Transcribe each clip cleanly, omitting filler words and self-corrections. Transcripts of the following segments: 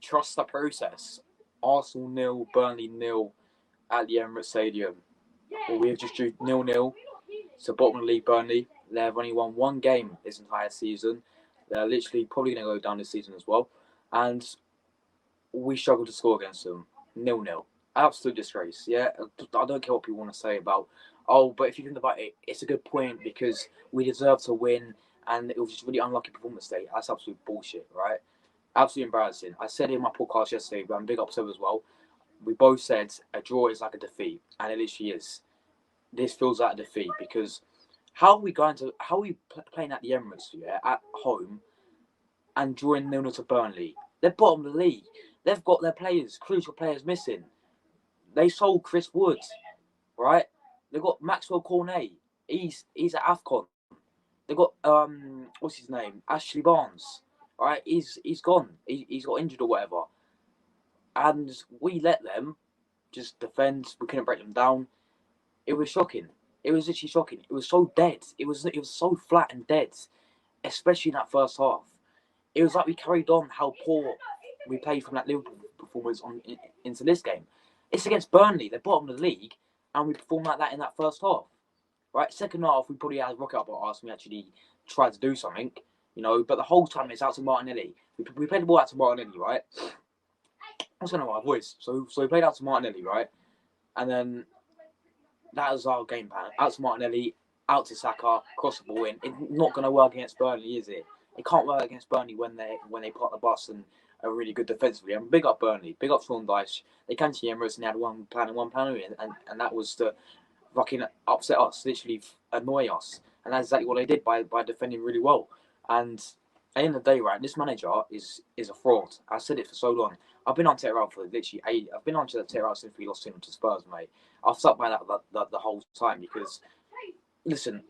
Trust the process. Arsenal nil, Burnley nil at the Emirates Stadium. Well, we have just drew 0-0. So bottom of the league, Burnley. They've only won one game this entire season. They're literally probably going to go down this season as well. And we struggled to score against them. 0-0. Absolute disgrace. Yeah, I don't care what people want to say about. Oh, but if you think about it, it's a good point because we deserve to win, and it was just really unlucky performance day. That's absolute bullshit, right? Absolutely embarrassing. I said it in my podcast yesterday, but I'm big up to as well. We both said a draw is like a defeat, and it literally is. This feels like a defeat because how are we playing at the Emirates, yeah, at home and drawing 0-0 to Burnley? They're bottom of the league. They've got their players, crucial players missing. They sold Chris Wood, right? They've got Maxwell Cornet. He's at AFCON. They've got what's his name? Ashley Barnes. Right? He's gone. He's got injured or whatever. And we let them just defend. We couldn't break them down. It was shocking. It was literally shocking. It was so dead. It was so flat and dead, especially in that first half. It was like we carried on how poor we played from that Liverpool performance into this game. It's against Burnley, they're bottom of the league, and we performed like that in that first half. Right, second half we probably had a rocket up our arse. We actually tried to do something, but the whole time it's out to Martinelli. We played the ball out to Martinelli, right? What's going on with my voice? So we played out to Martinelli, right? And then that was our game plan. Out to Martinelli, out to Saka, cross the ball in. It's not going to work against Burnley, is it? It can't work against Burnley when they put the bus and are really good defensively. And big up Burnley, big up Sean Dyche. They came to the Emirates and they had one plan only, and that was to fucking upset us, literally annoy us. And that's exactly what they did by defending really well. And at the end of the day, right, this manager is a fraud. I said it for so long. I've been on Terra for literally I've been on Terra since we lost him to Spurs, mate. I've stuck by that the whole time because, listen,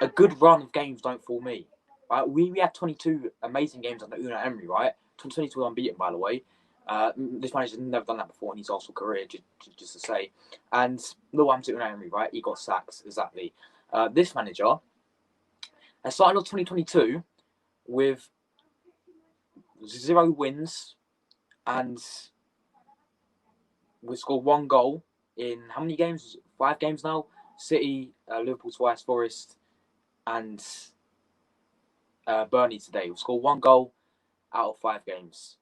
a good run of games don't fool me. Right? We had 22 amazing games under Unai Emery, right? 22 unbeaten, by the way. This manager's never done that before in his Arsenal career, just to say. And look what happened to Unai Emery, right? He got sacked, exactly. This manager has started off 2022 with 0 wins, and we scored 1 goal in how many games? 5 games now. City, Liverpool twice, Forest, and Burnley today. We scored 1 goal out of 5 games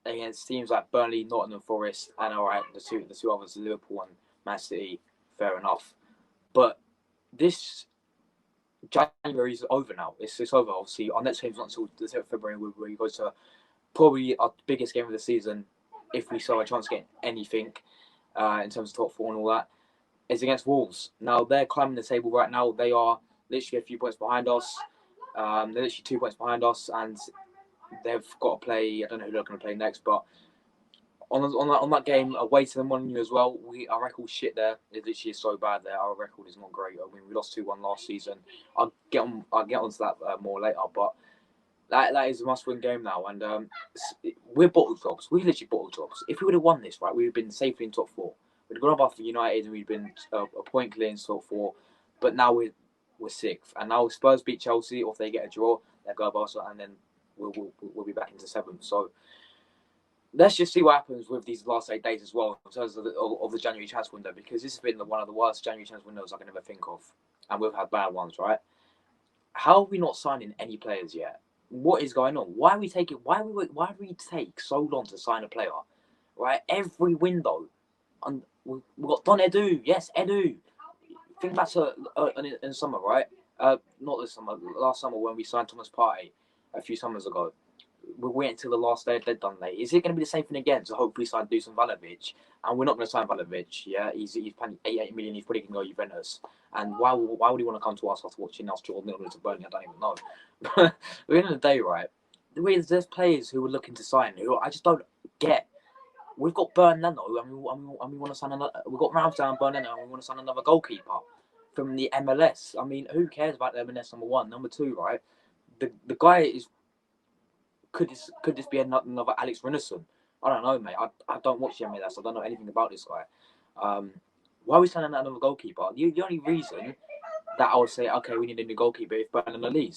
against teams like Burnley, Nottingham Forest, and alright, the two others, Liverpool and Man City. Fair enough, but this January is over now. It's over. Obviously, our next game's not until the 10th of February, where we go to probably our biggest game of the season, if we saw a chance to get anything in terms of top 4 and all that, is against Wolves. Now, they're climbing the table right now. They are literally a few points behind us. They're literally 2 points behind us, and they've got to play. I don't know who they're going to play next, but on that game away to them one as well, our record's shit there. It literally is so bad there. Our record is not great. I mean, we lost 2-1 last season. I'll get onto that more later, but that is a must-win game now, and we're bottle tops. We're literally bottle tops. If we would have won this, right, we would have been safely in top 4. We'd have gone up after United, and we'd been a point clear in top 4. But now we're 6th, and now if Spurs beat Chelsea, or if they get a draw, they'll go above us, and then we'll be back into 7th. So let's just see what happens with these last 8 days as well in terms of the January transfer window, because this has been one of the worst January transfer windows I can ever think of, and we've had bad ones, right? How are we not signing any players yet? What is going on? Why do we take so long to sign a player? Right, every window, and we've got Don Edu. Yes, Edu. Think back to in summer, right? Not this summer, last summer when we signed Thomas Partey a few summers ago. We wait until the last day of deadline day. Is it going to be the same thing again? So hopefully sign Dusan Vlahovic, and we're not going to sign Vlahovic. Yeah, he's paying 88 million. He's probably going to go Juventus. And why would he want to come to us after watching us draw 0-0 to Burnley? I don't even know. But at the end of the day, right? There's players who are looking to sign who I just don't get. We've got Burnley, and we want to sign another. We've got Ramsdale, Burnley, and we want to sign another goalkeeper from the MLS. I mean, who cares about the MLS? Number 1, number 2, right? The guy is. Could this be another Alex Rinnerson? I don't know, mate. I don't watch the MLS. I don't know anything about this guy. Why are we signing another goalkeeper? The only reason that I would say, okay, we need a new goalkeeper if Burnley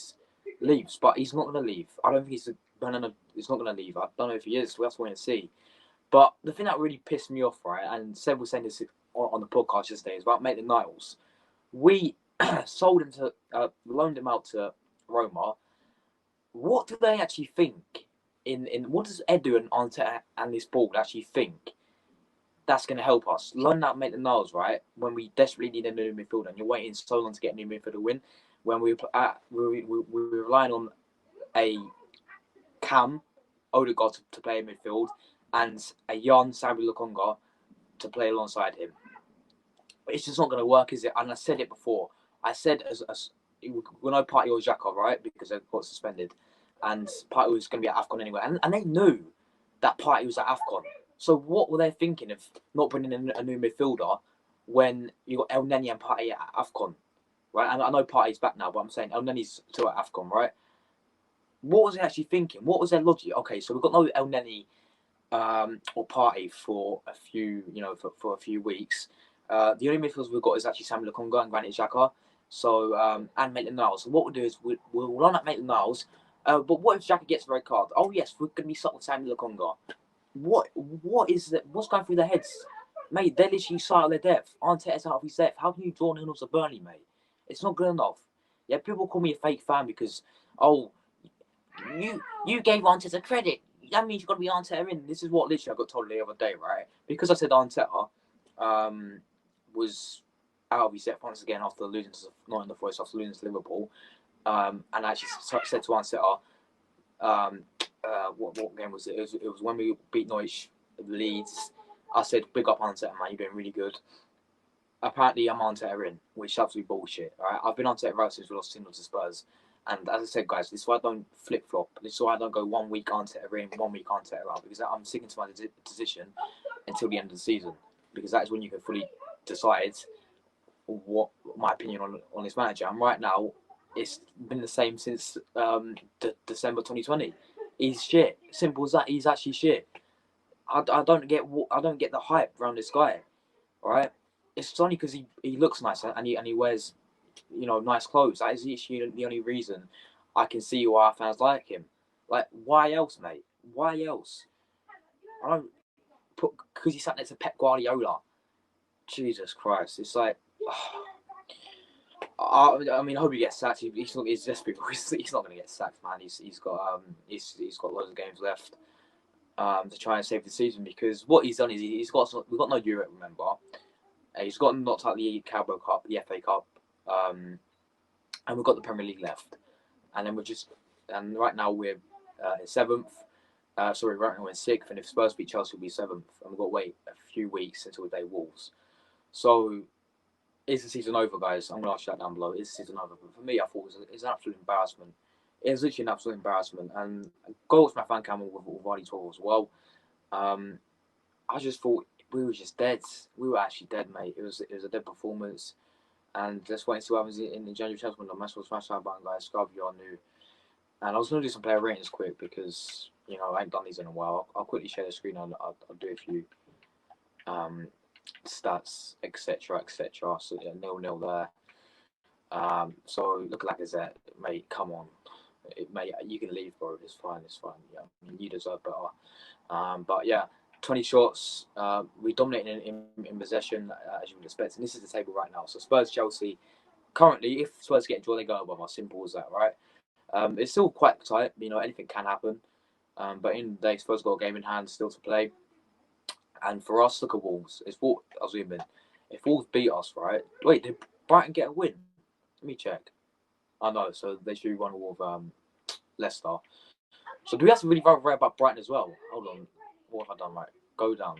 leaves. But he's not going to leave. I don't think he's Onana is not going to leave. I don't know if he is. We have to wait and see. But the thing that really pissed me off, right, and Seb was saying this on the podcast yesterday, is about Maitland-Niles. We sold him to, loaned him out to Roma. What do they actually think? In what does Edu and Arteta and this board actually think that's going to help us? Loan out Maitland-Niles, right? When we desperately need a new midfielder, and you're waiting so long to get a new midfielder win. When we're relying on a Cam Odegaard to play in midfield and a Jan Samuel Lokonga to play alongside him. But it's just not going to work, is it? And I said it before. I said when I Partey or Xhaka, right, because they got suspended, and Partey was going to be at AFCON anyway, and they knew that Partey was at AFCON. So what were they thinking of not bringing in a new midfielder when you got El Neni and Partey at AFCON, right? And I know Partey's back now, but I'm saying El Neni's still at AFCON, right? What was they actually thinking? What was their logic? Okay, so we've got no El Neni or Partey for a few, for a few weeks. The only midfielders we've got is actually Samuel Lokonga and Granit Xhaka. So and Maitland-Niles. So what we'll do is we'll line up Maitland-Niles. But what if Xhaka gets a red card? Oh yes, we're going to be stuck with Samuel Lokonga. What is that? What's going through their heads, mate? They're literally sight of their depth. Arteta's out of his depth. How can you draw nil to Burnley, mate? It's not good enough. Yeah, people call me a fake fan because you gave Arteta credit. That means you've got to be Arteta in. This is what literally I got told the other day, right? Because I said Arteta was out of his depth once again after losing to Nottingham Forest, after losing to Liverpool, and I actually said to Arteta, what game was it? It was when we beat Norwich, Leeds. I said, big up Arteta, man, you're doing really good. Apparently, I'm Arteta in, which is absolutely bullshit. Right? I've been Arteta out since we lost 2-0 to Spurs. And as I said, guys, this is why I don't flip-flop. This is why I don't go 1 week Arteta in, 1 week Arteta out. Because I'm sticking to my decision until the end of the season. Because that is when you can fully decide what my opinion on this manager. And right now, it's been the same since December 2020. He's shit. Simple as that. He's actually shit. I don't get the hype around this guy. Right? It's only because he looks nice and he wears nice clothes. That is literally the only reason I can see why our fans like him. Like, why else, mate? Why else? I don't put because he sat next to Pep Guardiola. Jesus Christ! It's like, I mean, I hope he gets sacked. He's desperate. He's not going to get sacked, man. He's got loads of games left to try and save the season because what he's done is we've got no Europe, remember. He's got knocked out the Carabao Cup, the FA Cup. And we've got the Premier League left, and then and right now we're in 7th. Right now we're in 6th, and if Spurs beat Chelsea, we'll be 7th, and we've got to wait a few weeks until we play Wolves. So, is the season over, guys? I'm gonna ask you that down below. Is the season over? But for me, I thought it was an absolute embarrassment. It was literally an absolute embarrassment, and go watch my fan cam with Vardy 12 as well. I just thought we were just dead. We were actually dead, mate. It was a dead performance. And let's wait and see what happens in the January transfer window. Massive smash that button, guys. Subscribe if you are new. And I was going to do some player ratings quick because, I ain't done these in a while. I'll quickly share the screen. I'll do a few stats, etc., etc. So, 0-0 there. So, look at Lacazette. Mate, come on. Mate, you can leave, bro. It's fine. Yeah, I mean, you deserve better. But, yeah. 20 shots, we dominated in possession, as you would expect. And this is the table right now. So Spurs, Chelsea, currently, if Spurs get a draw, they go above us. Simple as that, right? It's still quite tight. Anything can happen. But in the day, Spurs got a game in hand still to play. And for us, look at Wolves. I'll zoom in. If Wolves beat us, right? Wait, did Brighton get a win? Let me check. I know. So they should run with Leicester. So do we have to really worry about Brighton as well? Hold on. What have I done right? Go down.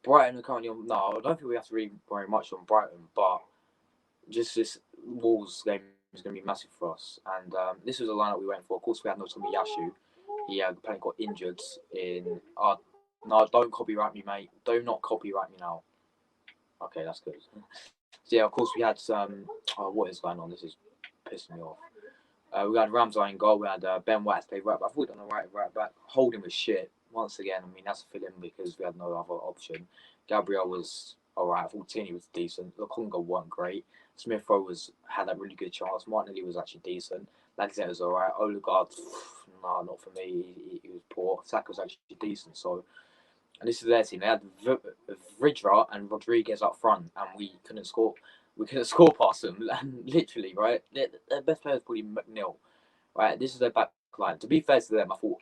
Brighton are currently on. No, I don't think we have to really worry much on Brighton, but just this Wolves game is going to be massive for us. And this was a lineup we went for. Of course, we had no Tomiyasu. He apparently got injured in. No, don't copyright me, mate. Do not copyright me now. Okay, that's good. So yeah, of course we had some. What is going on? This is pissing me off. We had Ramsey in goal. We had Ben White to play right back. I thought we done the right back. Holding was shit. Once again, I mean, that's a fill in because we had no other option. Gabriel was alright. I thought Tierney was decent. Lokonga weren't great. Smith Rowe had a really good chance. Martinelli was actually decent. Lacazette was alright. Odegaard, nah, not for me. He was poor. Saka was actually decent. So, and this is their team. They had Vidra and Rodriguez up front, and we couldn't score. We couldn't score past them. And literally, right? Their best player is probably McNeil. Right, this is their back line. To be fair to them, I thought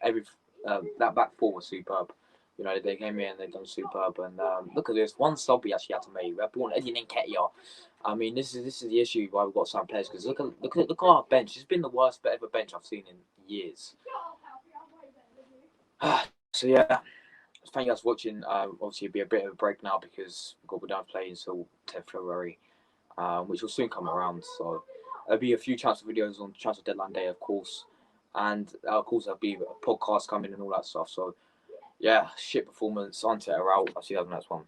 that back four was superb. You know, they came in, they've done superb. And look at this, one sub we actually had to make. We had brought Eddie Nketiah. I mean, this is the issue why we've got some players, because look at our bench. It's been the worst ever bench I've seen in years. So yeah, thank you guys for watching. Obviously, it'll be a bit of a break now because we don't play until 10th February, which will soon come around. So there'll be a few transfer videos on transfer deadline day, of course, and of course there'll be a podcast coming and all that stuff. So yeah, shit performance. On to it, out. I'll see you guys in the next one.